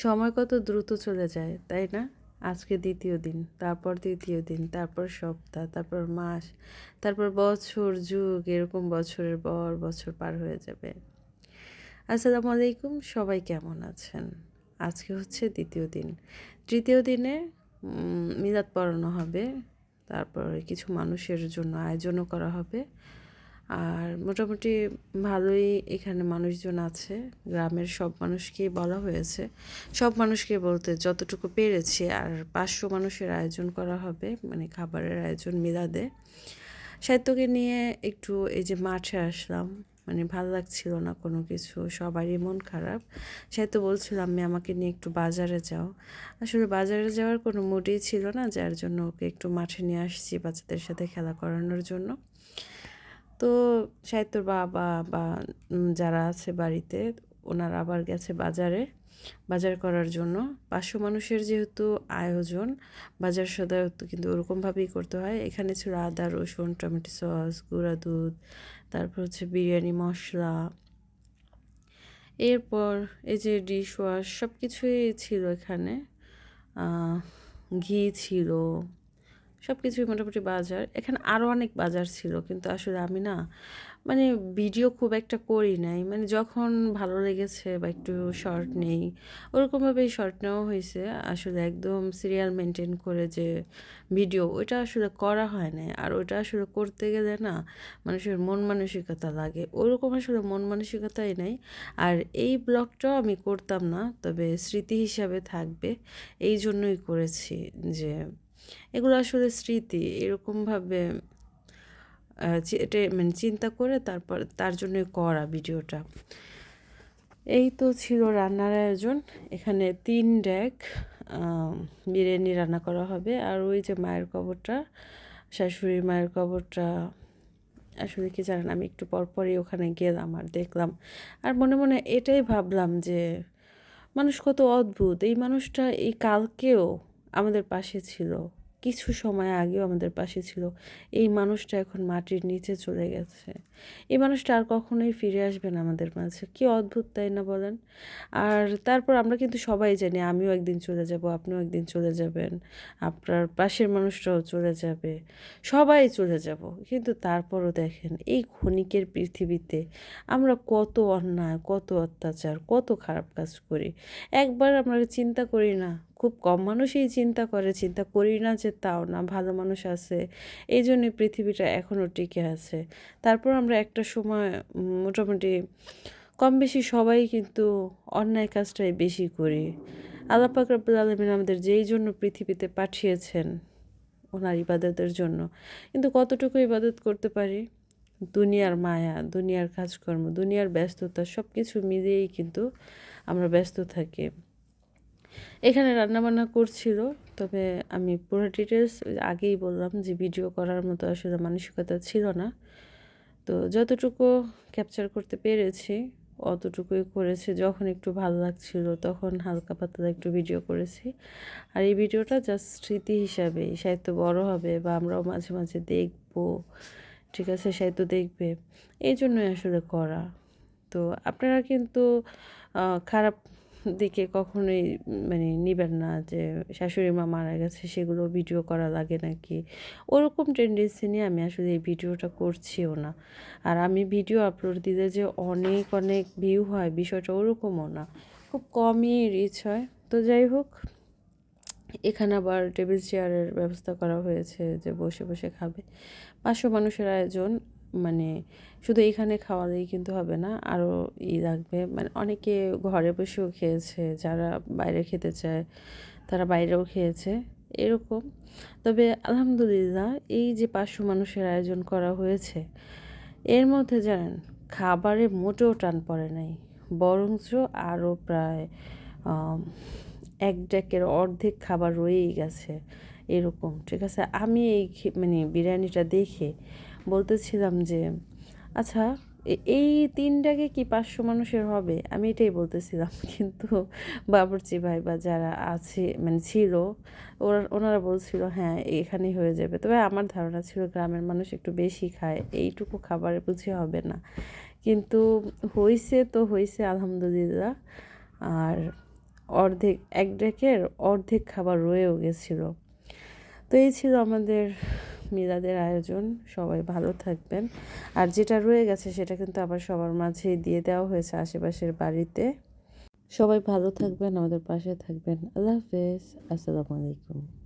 সময় কত দ্রুত চলে যায় তাই না? আজকে দ্বিতীয় দিন, তারপর তৃতীয় দিন, তারপর সপ্তাহ, তারপর মাস, তারপর বছর, যুগ, এরকম বছরের পর বছর পার হয়ে যাবে। আসসালামু আলাইকুম, সবাই কেমন আছেন? আজকে হচ্ছে দ্বিতীয় দিন। তৃতীয় দিনে মিলাদ পড়ানো হবে। তারপরে কিছু মানুষের জন্য আয়োজনও করা হবে। আর মোটামুটি ভালোই এখানে মানুষজন আছে। গ্রামের সব মানুষকেই বলা হয়েছে। সব মানুষকে বলতে যতটুকু পেরেছি। আর 500 মানুষের আয়োজন করা হবে, মানে খাবারের আয়োজন মিলাদে। সাহিত্যকে নিয়ে একটু এই যে মাঠে আসলাম, মানে ভালো লাগছিল না কোনো কিছু, সবারই মন খারাপ। সাহিত্য বলছিল আমি আমাকে নিয়ে একটু বাজারে যাও। আসলে বাজারে যাওয়ার কোনো মুডই ছিল না, যার জন্য ওকে একটু মাঠে নিয়ে আসছি বাচ্চাদের সাথে খেলা করানোর জন্য। তো সাহিত্যর বাবা বা যারা আছে বাড়িতে, ওনারা আবার গেছে বাজারে বাজার করার জন্য। 500 মানুষের যেহেতু আয়োজন, বাজার সদাই তো কিন্তু ওরকমভাবেই করতে হয়। এখানে ছিল আদা, রসুন, টমেটো সস, গুঁড়া দুধ, তারপর হচ্ছে বিরিয়ানি মশলা, এরপর এই যে ডিশ ওয়াশ সব কিছুই ছিল এখানে। ঘি ছিল, সব কিছুই মোটামুটি বাজার। এখানে আরও অনেক বাজার ছিল, কিন্তু আসলে আমি না মানে ভিডিও খুব একটা করি নাই। মানে যখন ভালো লেগেছে বা একটু শর্ট নেই, ওরকমভাবেই শর্ট নেওয়া হয়েছে। আসলে একদম সিরিয়াল মেনটেন করে যে ভিডিও, ওইটা আসলে করা হয় না। আর ওইটা আসলে করতে গেলে না মানুষের মন মানসিকতা লাগে, ওরকম আসলে মন মানসিকতাই নাই। আর এই ব্লগটাও আমি করতাম না, তবে স্মৃতি হিসাবে থাকবে, এই জন্যই করেছি যে এগুলো আসলে স্মৃতি এরকমভাবে এটা মানে চিন্তা করে তারপর তার জন্যই করা ভিডিওটা। এই তো ছিল রান্নার আয়োজন। এখানে 3 ডেক বিরিয়ানি রান্না করা হবে। আর ওই যে মায়ের কবরটা, শাশুড়ির মায়ের কবরটা, আসলে কি জানেন, আমি একটু পরপরই ওখানে গেলাম আর দেখলাম। আর মনে মনে এটাই ভাবলাম যে মানুষ কত অদ্ভুত। এই মানুষটা এই কালকেও আমাদের পাশে ছিল, কিছু সময় আগেও আমাদের পাশে ছিল। এই মানুষটা এখন মাটির নিচে চলে গেছে। এই মানুষটা আর কখনোই ফিরে আসবে না আমাদের মাঝে। কি অদ্ভুত তাই না বলেন? আর তারপর আমরা কিন্তু সবাই জানি আমিও একদিন চলে যাব, আপনিও একদিন চলে যাবেন, আপনার পাশের মানুষটাও চলে যাবে, সবাই চলে যাব। কিন্তু তারপরও দেখেন এই ক্ষণিকের পৃথিবীতে আমরা কত অন্যায়, কত অত্যাচার, কত খারাপ কাজ করি। একবার আমরা চিন্তা করি না। খুব কম মানুষই চিন্তা করে, চিন্তা করি না যে তাও না, ভালো মানুষ আছে, এই জন্যে পৃথিবীটা এখনও টিকে আছে। তারপর আমরা একটা সময় মোটামুটি কম বেশি সবাই কিন্তু অন্যায় কাজটাই বেশি করি। আল্লাহ পাক রব্বুল আলামিন আমাদের যেই জন্য পৃথিবীতে পাঠিয়েছেন, ওনার ইবাদতের জন্য, কিন্তু কতটুকু ইবাদত করতে পারি? দুনিয়ার মায়া, দুনিয়ার কাজকর্ম, দুনিয়ার ব্যস্ততা সব কিছু মিলিয়েই কিন্তু আমরা ব্যস্ত থাকি। এখানে রান্নাবান্না করছিল, তবে আমি পুরো ডিটেলস আগেই বললাম যে ভিডিও করার মতো আসলে মানসিকতা ছিল না। তো যতটুকু ক্যাপচার করতে পেরেছি অতটুকুই করেছি। যখন একটু ভালো লাগছিল তখন হালকা পাতলা একটু ভিডিও করেছি। আর এই ভিডিওটা জাস্ট স্মৃতি হিসাবেই, সাহিত্য বড় হবে বা আমরাও মাঝে মাঝে দেখবো, ঠিক আছে, সাহিত্য দেখবে, এই জন্যই আসলে করা। তো আপনারা কিন্তু খারাপ দিকে কখনোই মানে নিবেন না যে শাশুড়ি মা মারা গেছে সেগুলো ভিডিও করা লাগে নাকি, ওরকম টেন্ডেন্সি নিয়ে আমি আসলে এই ভিডিওটা করছিও না। আর আমি ভিডিও আপলোড দিলে যে অনেক অনেক ভিউ হয় বিষয়টা ওরকমও না, খুব কমই রিচ হয়। তো যাই হোক, এখানে আবার টেবিল চেয়ারের ব্যবস্থা করা হয়েছে যে বসে বসে খাবে। 500 মানুষের আয়োজন, মানে শুধু এইখানে খাওয়ালেই কিন্তু হবে না, আরও লাগবে। মানে অনেকে ঘরে বসেও খেয়েছে, যারা বাইরে খেতে চায় তারা বাইরেও খেয়েছে, এরকম। তবে আলহামদুলিল্লাহ এই যে 500 মানুষের আয়োজন করা হয়েছে, এর মধ্যে জানেন খাবারে মোটেও টান পড়ে নাই, বরঞ্চ আরও প্রায় এক ডেকের অর্ধেক খাবার রয়েই গেছে, এরকম, ঠিক আছে। আমি এই মানে বিরিয়ানিটা দেখে বলতেছিলাম যে আচ্ছা এই 3 ডেকে কি 500 মানুষের হবে, আমি এটাই বলতেছিলাম। কিন্তু বাবুর্চি ভাই বা যারা আছে মানে ছিল, ওনারা বলছিল হ্যাঁ এখানেই হয়ে যাবে। তবে আমার ধারণা ছিল গ্রামের মানুষ একটু বেশি খায়, এইটুকু খাবারে বুঝে হবে না। কিন্তু হইছে তো হইছে আলহামদুলিল্লাহ। আর অর্ধেক এক ডেকের অর্ধেক খাবার রয়েও গেছিলো। তো এই ছিল আমাদের মিলাদের আয়োজন। সবাই ভালো থাকবেন। আর যেটা রয়ে গেছে সেটা কিন্তু আবার সবার মাঝেই দিয়ে দেওয়া হয়েছে আশেপাশের বাড়িতে। সবাই ভালো থাকবেন, আমাদের পাশে থাকবেন। আল্লাহ হাফেজ। আসসালামু আলাইকুম।